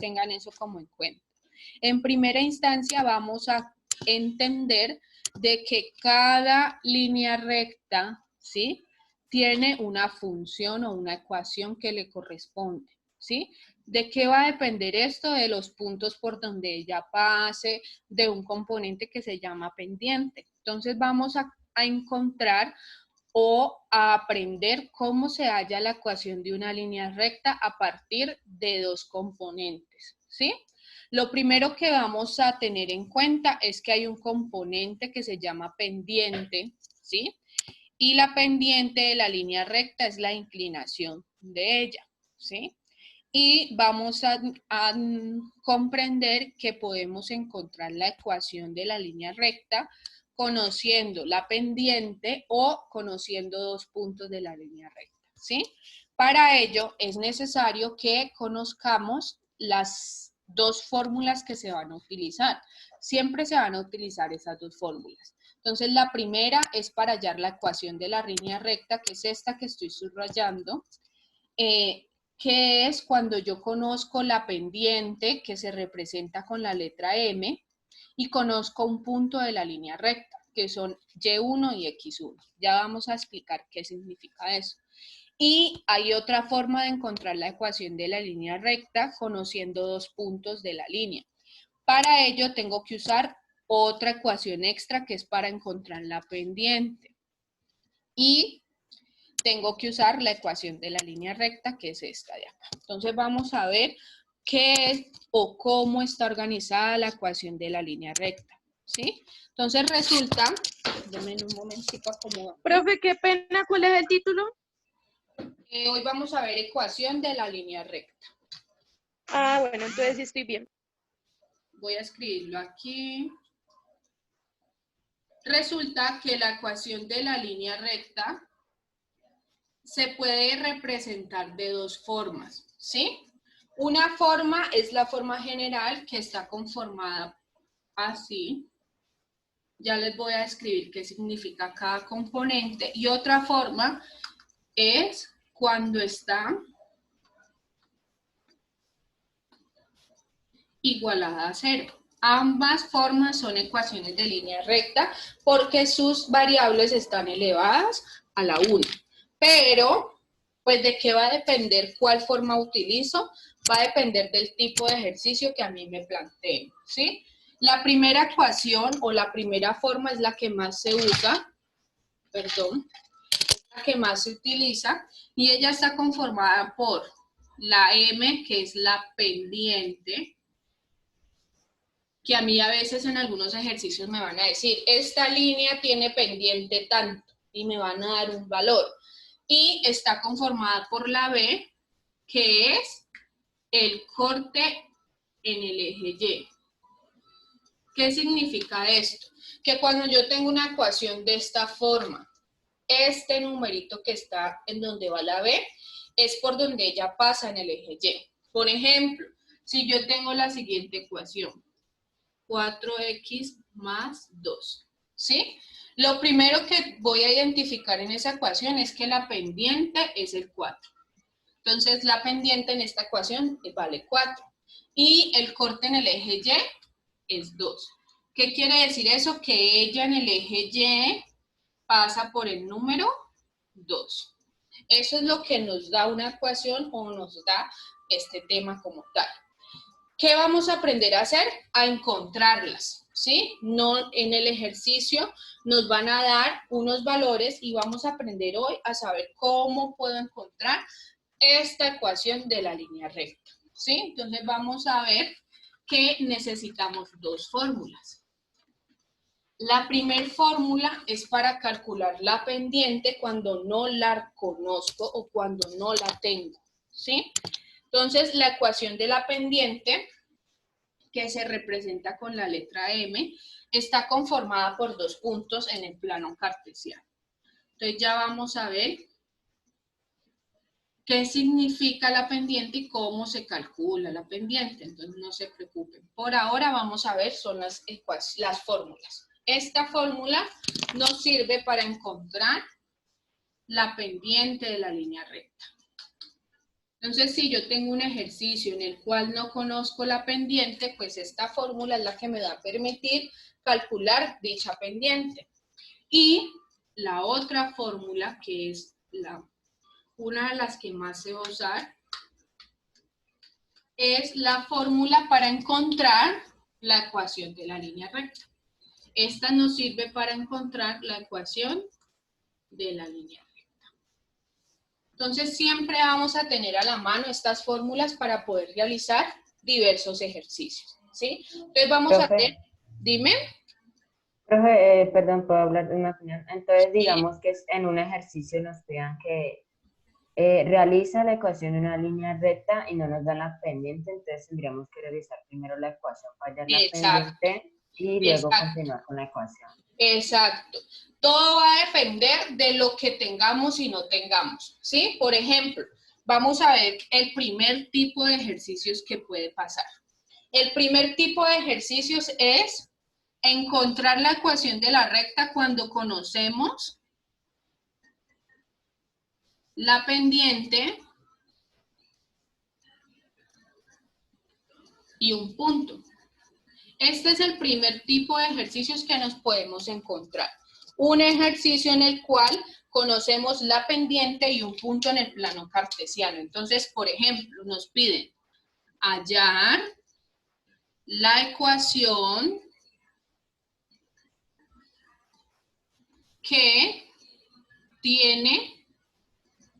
tengan eso como en cuenta. En primera instancia vamos a entender de que cada línea recta, ¿sí?, tiene una función o una ecuación que le corresponde, ¿sí? ¿De qué va a depender esto? De los puntos por donde ella pase, de un componente que se llama pendiente. Entonces vamos a encontrar o a aprender cómo se halla la ecuación de una línea recta a partir de dos componentes, ¿sí? Lo primero que vamos a tener en cuenta es que hay un componente que se llama pendiente, ¿sí? Y la pendiente de la línea recta es la inclinación de ella, ¿sí? Y vamos a comprender que podemos encontrar la ecuación de la línea recta conociendo la pendiente o conociendo dos puntos de la línea recta, ¿sí? Para ello es necesario que conozcamos las dos fórmulas que se van a utilizar. Siempre se van a utilizar esas dos fórmulas. Entonces, la primera es para hallar la ecuación de la línea recta, que es esta que estoy subrayando, que es cuando yo conozco la pendiente, que se representa con la letra M, y conozco un punto de la línea recta, que son Y1 y X1. Ya vamos a explicar qué significa eso. Y hay otra forma de encontrar la ecuación de la línea recta conociendo dos puntos de la línea. Para ello tengo que usar otra ecuación extra que es para encontrar la pendiente. Y tengo que usar la ecuación de la línea recta, que es esta de acá. Entonces vamos a ver qué es o cómo está organizada la ecuación de la línea recta, ¿sí? Entonces resulta, denme un momentito acomodar. Profe, qué pena, ¿cuál es el título? Hoy vamos a ver ecuación de la línea recta. Ah, bueno, entonces sí estoy bien. Voy a escribirlo aquí. Resulta que la ecuación de la línea recta se puede representar de dos formas, ¿sí? Una forma es la forma general, que está conformada así. Ya les voy a escribir qué significa cada componente. Y otra forma es cuando está igualada a cero. Ambas formas son ecuaciones de línea recta porque sus variables están elevadas a la 1. Pero, pues, ¿de qué va a depender cuál forma utilizo? Va a depender del tipo de ejercicio que a mí me planteen, ¿sí? La primera ecuación o la primera forma es la que más se usa, la que más se utiliza, y ella está conformada por la M, que es la pendiente, que a mí a veces en algunos ejercicios me van a decir, esta línea tiene pendiente tanto, y me van a dar un valor. Y está conformada por la B, que es el corte en el eje Y. ¿Qué significa esto? Que cuando yo tengo una ecuación de esta forma, este numerito que está en donde va la B, es por donde ella pasa en el eje Y. Por ejemplo, si yo tengo la siguiente ecuación, 4x más 2, ¿sí? Lo primero que voy a identificar en esa ecuación es que la pendiente es el 4. Entonces, la pendiente en esta ecuación vale 4. Y el corte en el eje Y es 2. ¿Qué quiere decir eso? Que ella en el eje Y pasa por el número 2. Eso es lo que nos da una ecuación o nos da este tema como tal. ¿Qué vamos a aprender a hacer? A encontrarlas, ¿sí? No, en el ejercicio nos van a dar unos valores y vamos a aprender hoy a saber cómo puedo encontrar esta ecuación de la línea recta, ¿sí? Entonces vamos a ver que necesitamos dos fórmulas. La primera fórmula es para calcular la pendiente cuando no la conozco o cuando no la tengo, ¿sí? Entonces, la ecuación de la pendiente, que se representa con la letra M, está conformada por dos puntos en el plano cartesiano. Entonces, ya vamos a ver qué significa la pendiente y cómo se calcula la pendiente. Entonces, no se preocupen. Por ahora vamos a ver son las fórmulas. Esta fórmula nos sirve para encontrar la pendiente de la línea recta. Entonces, si yo tengo un ejercicio en el cual no conozco la pendiente, pues esta fórmula es la que me va a permitir calcular dicha pendiente. Y la otra fórmula, que es una de las que más se va a usar, es la fórmula para encontrar la ecuación de la línea recta. Esta nos sirve para encontrar la ecuación de la línea recta. Entonces, siempre vamos a tener a la mano estas fórmulas para poder realizar diversos ejercicios, ¿sí? Entonces, vamos a hacer, dime. Profe, perdón, ¿puedo hablar de una opinión? Entonces, Sí. digamos que en un ejercicio nos pidan que realiza la ecuación en una línea recta y no nos dan la pendiente, entonces tendríamos que realizar primero la ecuación para hallar la Exacto, pendiente y luego exacto, continuar con la ecuación. exacto. Todo va a depender de lo que tengamos y no tengamos, ¿sí? Por ejemplo, vamos a ver el primer tipo de ejercicios que puede pasar. El primer tipo de ejercicios es encontrar la ecuación de la recta cuando conocemos la pendiente y un punto. Este es el primer tipo de ejercicios que nos podemos encontrar. Un ejercicio en el cual conocemos la pendiente y un punto en el plano cartesiano. Entonces, por ejemplo, nos piden hallar la ecuación que tiene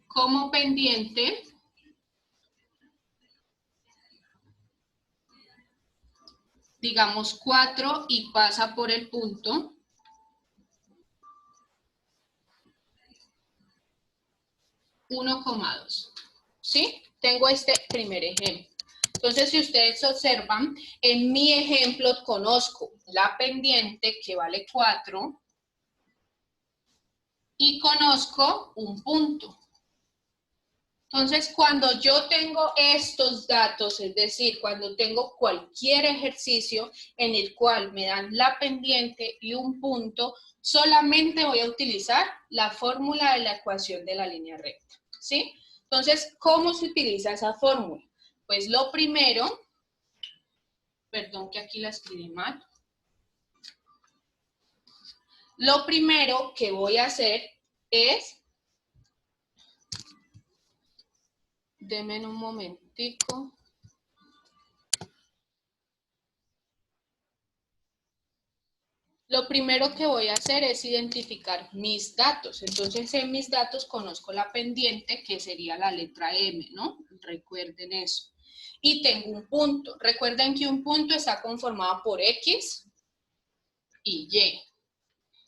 como pendiente digamos 4 y pasa por el punto 1,2. ¿Sí? Tengo este primer ejemplo. Entonces, si ustedes observan, en mi ejemplo conozco la pendiente que vale 4 y conozco un punto. Entonces, cuando yo tengo estos datos, es decir, cuando tengo cualquier ejercicio en el cual me dan la pendiente y un punto, solamente voy a utilizar la fórmula de la ecuación de la línea recta, ¿sí? Entonces, ¿cómo se utiliza esa fórmula? Pues lo primero, perdón que aquí la escribí mal, lo primero que voy a hacer es, denme un momentico. Lo primero que voy a hacer es identificar mis datos. Entonces, en mis datos conozco la pendiente, que sería la letra M, ¿no? Recuerden eso. Y tengo un punto. Recuerden que un punto está conformado por X y Y.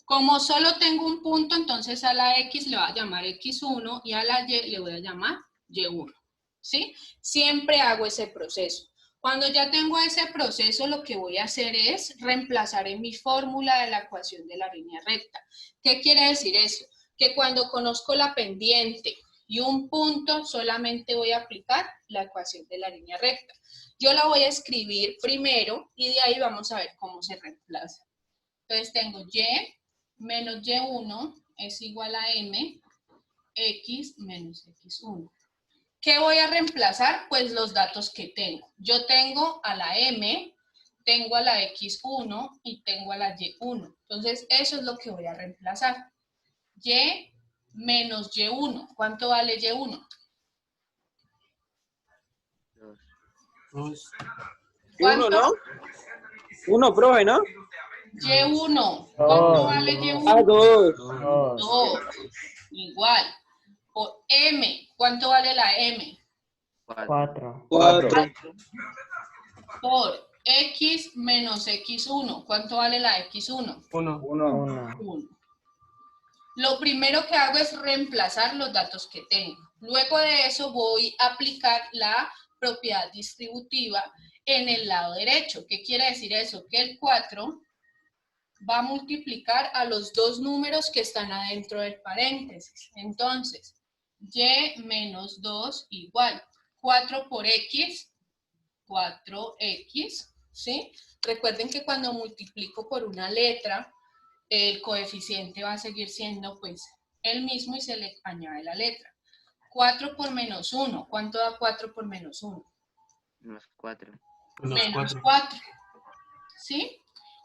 Como solo tengo un punto, entonces a la X le voy a llamar X1 y a la Y le voy a llamar Y1. ¿Sí? Siempre hago ese proceso. Cuando ya tengo ese proceso, lo que voy a hacer es reemplazar en mi fórmula de la ecuación de la línea recta. ¿Qué quiere decir eso? Que cuando conozco la pendiente y un punto, solamente voy a aplicar la ecuación de la línea recta. Yo la voy a escribir primero y de ahí vamos a ver cómo se reemplaza. Entonces tengo Y menos Y1 es igual a M, X menos X1. ¿Qué voy a reemplazar? Pues los datos que tengo. Yo tengo a la M, tengo a la X1 y tengo a la Y1. Entonces, eso es lo que voy a reemplazar. Y menos Y1. ¿Cuánto vale Y1? 2. ¿Cuánto? 1, ¿no? 1, profe, ¿no? Y1. ¿Cuánto vale Ah, Y1? 2. 2. Igual. Por M. ¿Cuánto vale la M? 4. 4. Por X menos X1. ¿Cuánto vale la X1? 1. 1. Lo primero que hago es reemplazar los datos que tengo. Luego de eso voy a aplicar la propiedad distributiva en el lado derecho. ¿Qué quiere decir eso? Que el 4 va a multiplicar a los dos números que están adentro del paréntesis. Entonces, Y menos 2 igual 4 por X, 4X, ¿sí? Recuerden que cuando multiplico por una letra, el coeficiente va a seguir siendo pues el mismo y se le añade la letra. 4 por menos 1. ¿Cuánto da 4 por menos 1? Menos 4. Menos 4. ¿Sí?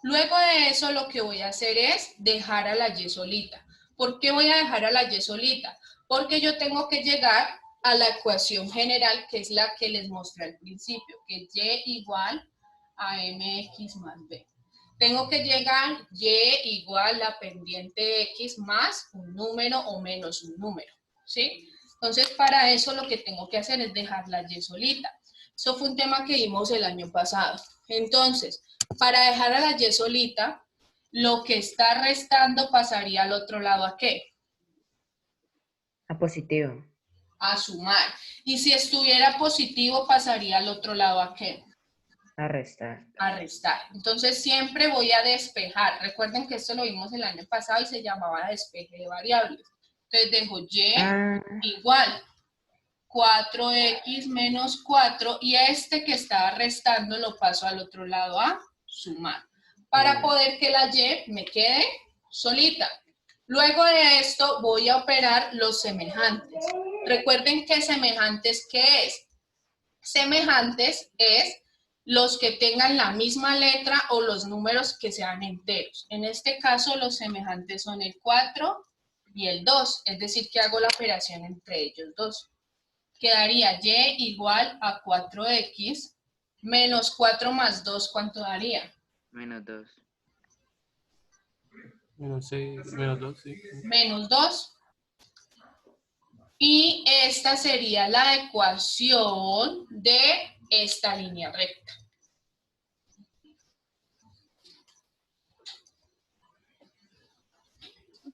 Luego de eso lo que voy a hacer es dejar a la y solita. ¿Por qué voy a dejar a la y solita? Porque yo tengo que llegar a la ecuación general, que es la que les mostré al principio, que es y igual a mx más b. Tengo que llegar y igual la pendiente de x más un número o menos un número, ¿sí? Entonces, para eso lo que tengo que hacer es dejar la y solita. Eso fue un tema que vimos el año pasado. Entonces, para dejar a la y solita, lo que está restando pasaría al otro lado ¿a qué? A positivo. A sumar. Y si estuviera positivo, pasaría al otro lado ¿a qué? A restar. A restar. Entonces siempre voy a despejar. Recuerden que esto lo vimos el año pasado y se llamaba despeje de variables. Entonces dejo y igual 4x menos 4 y este que estaba restando lo paso al otro lado a sumar. Para poder que la y me quede solita. Luego de esto voy a operar los semejantes. Recuerden que semejantes, ¿qué es? Semejantes es los que tengan la misma letra o los números que sean enteros. En este caso los semejantes son el 4 y el 2, es decir que hago la operación entre ellos dos. Quedaría y igual a 4x menos 4 más 2, ¿cuánto daría? Menos 2. Menos 6, menos 2, sí. Menos 2. Y esta sería la ecuación de esta línea recta.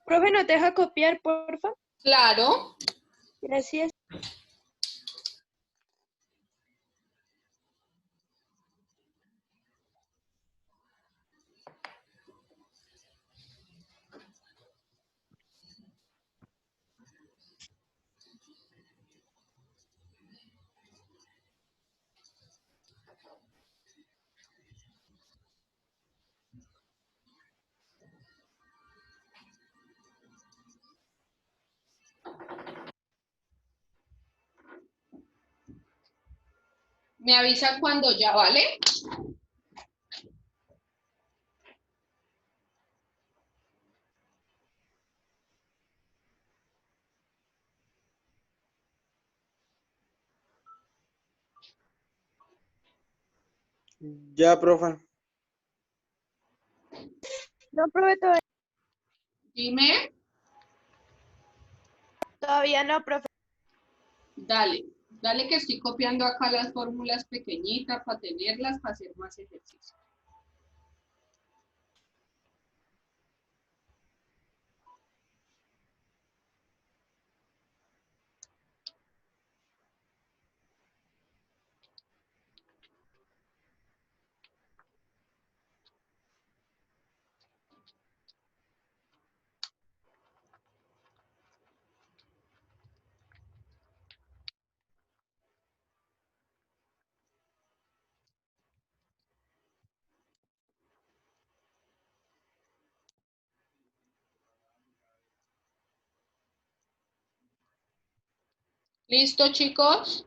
Profe, ¿nos deja copiar, porfa? Claro. Gracias. Me avisa cuando ya, ¿vale? Ya, profe. No, profe, Dime. todavía no, profe. Dale. Dale que estoy copiando acá las fórmulas pequeñitas para tenerlas, para hacer más ejercicio. ¿Listo, chicos?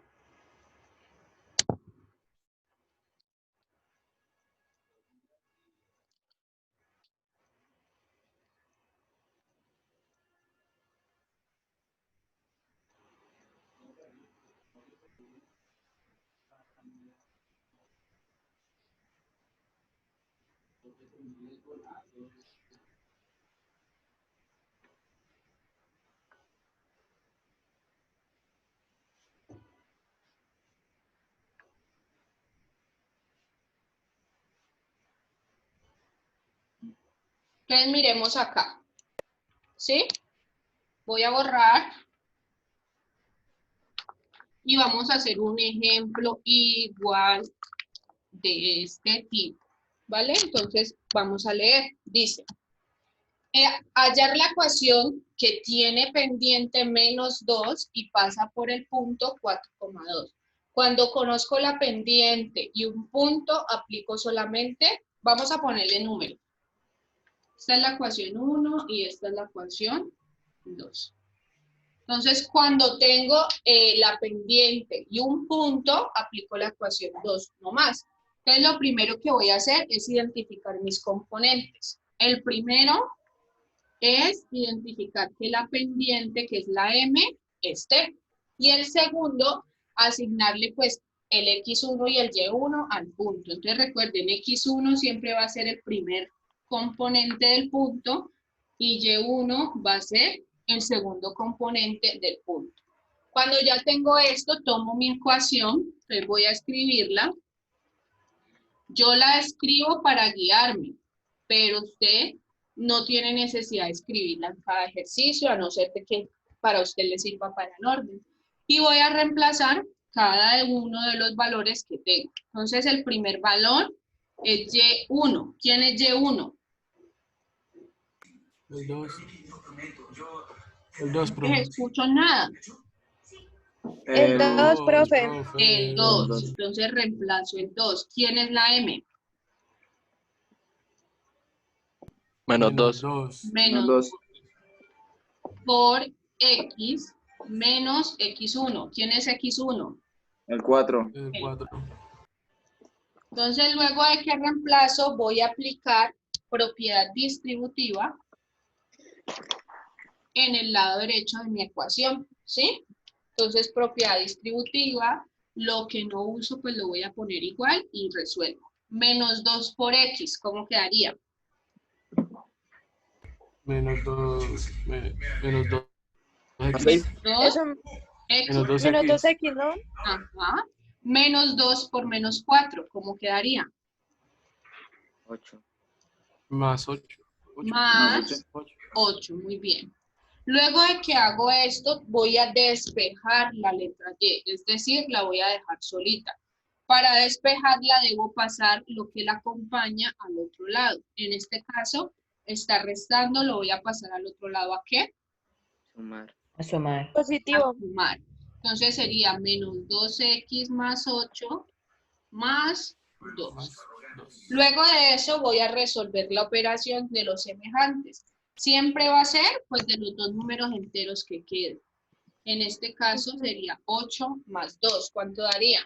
Entonces miremos acá. ¿Sí? Voy a borrar. Y vamos a hacer un ejemplo igual de este tipo. ¿Vale? Entonces vamos a leer. Dice, hallar la ecuación que tiene pendiente menos 2 y pasa por el punto 4,2. Cuando conozco la pendiente y un punto, aplico solamente, vamos a ponerle número. Esta es la ecuación 1 y esta es la ecuación 2. Entonces, cuando tengo la pendiente y un punto, aplico la ecuación 2, no más. Entonces, lo primero que voy a hacer es identificar mis componentes. El primero es identificar que la pendiente, que es la M, esté. Y el segundo, asignarle pues el X1 y el Y1 al punto. Entonces, recuerden, X1 siempre va a ser el primer componente del punto y Y1 va a ser el segundo componente del punto. Cuando ya tengo esto, tomo mi ecuación, entonces voy a escribirla. Yo la escribo para guiarme, pero usted no tiene necesidad de escribirla en cada ejercicio, a no ser de que para usted le sirva para el orden. Y voy a reemplazar cada uno de los valores que tengo. Entonces, el primer valor es Y1. ¿Quién es Y1? El 2. El 2, No les profe. escucho nada. El 2, profe. El 2. Entonces reemplazo el 2. ¿Quién es la M? Menos 2. Menos 2 por X menos X1. ¿Quién es X1? El 4. El 4. Entonces, luego de que reemplazo, voy a aplicar propiedad distributiva en el lado derecho de mi ecuación, ¿sí? Entonces, propiedad distributiva, lo que no uso, pues lo voy a poner igual y resuelvo. Menos 2 por X, ¿cómo quedaría? Menos 2. Menos 2. Eso, 2, X, Menos 2 menos X. 2x, ¿no? ajá. Menos 2 por menos 4, ¿cómo quedaría? 8. Más 8. Más 8, muy bien. Luego de que hago esto, voy a despejar la letra Y, es decir, la voy a dejar solita. Para despejarla debo pasar lo que la acompaña al otro lado. En este caso, está restando, lo voy a pasar al otro lado, ¿a qué? Sumar. A sumar. A Positivo. sumar. Entonces sería menos 2X más 8 más 2. Más 2. Luego de eso voy a resolver la operación de los semejantes. Siempre va a ser pues de los dos números enteros que queden. En este caso sería 8 más 2. ¿Cuánto daría?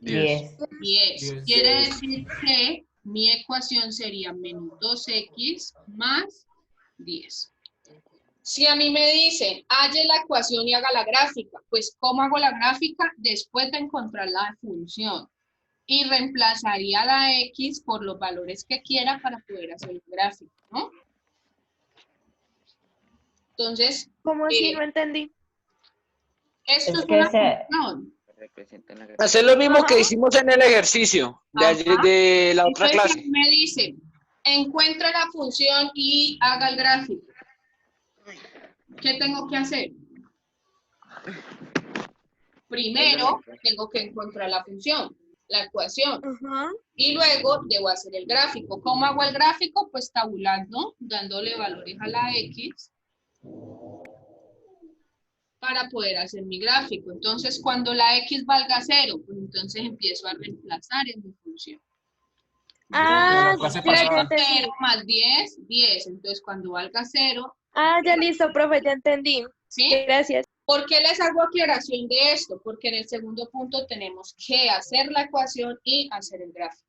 10. 10. Quiere decir que mi ecuación sería menos 2X más 10. Si a mí me dicen, halle la ecuación y haga la gráfica, pues ¿cómo hago la gráfica? Después de encontrar la función. Y reemplazaría la X por los valores que quiera para poder hacer el gráfico, ¿no? Entonces, ¿Cómo así? No entendí. esto Es es que una ese- función. Representan la Hacer lo mismo que Ajá. hicimos en el ejercicio de, Ajá. de la otra Entonces, clase. me dicen, encuentra la función y haga el gráfico. ¿Qué tengo que hacer? Primero, tengo que encontrar la función, la ecuación. Ajá. Y luego debo hacer el gráfico. ¿Cómo hago el gráfico? Pues tabulando, dándole valores a la X para poder hacer mi gráfico. Entonces, cuando la X valga 0, pues entonces empiezo a reemplazar en mi función. Ah, La clase ya, ya pasada. entendí. 0 más 10, 10. Entonces, cuando valga 0, Ah, ya listo, profe, ya entendí. ¿sí? Gracias. ¿Por qué les hago aclaración de esto? Porque en el segundo punto tenemos que hacer la ecuación y hacer el gráfico.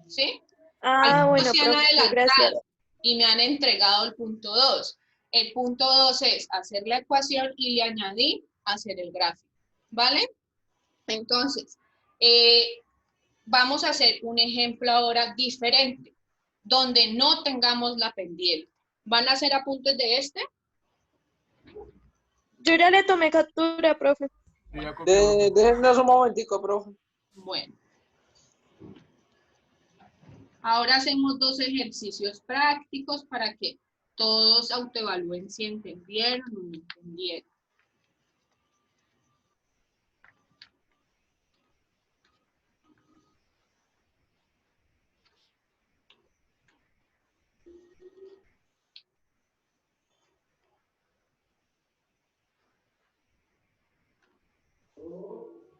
¿Sí? Ah, Algunos bueno, se han profe, adelantado gracias. y me han entregado el punto 2. El punto 2 es hacer la ecuación y le añadí hacer el gráfico. ¿Vale? Entonces, vamos a hacer un ejemplo ahora diferente, donde no tengamos la pendiente. ¿Van a hacer apuntes de este? Yo ya le tomé captura, profe. Ya copió. Déjenme un momentico, profe. Bueno. Ahora hacemos dos ejercicios prácticos para que todos autoevalúen si entendieron o no entendieron.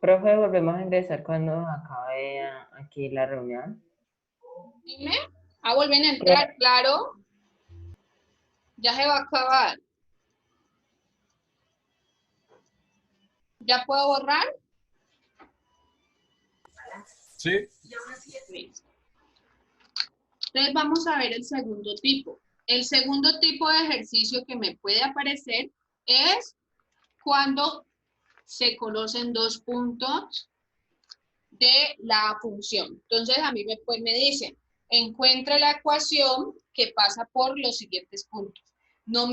Profe, volvemos a ingresar cuando acabe aquí la reunión. Dime. Ah, vuelven a entrar, claro. Ya se va a acabar. ¿Ya puedo borrar? Sí. Listo. Entonces vamos a ver el segundo tipo. El segundo tipo de ejercicio que me puede aparecer es cuando se conocen dos puntos de la función. Entonces a mí me dicen, encuentre la ecuación que pasa por los siguientes puntos. No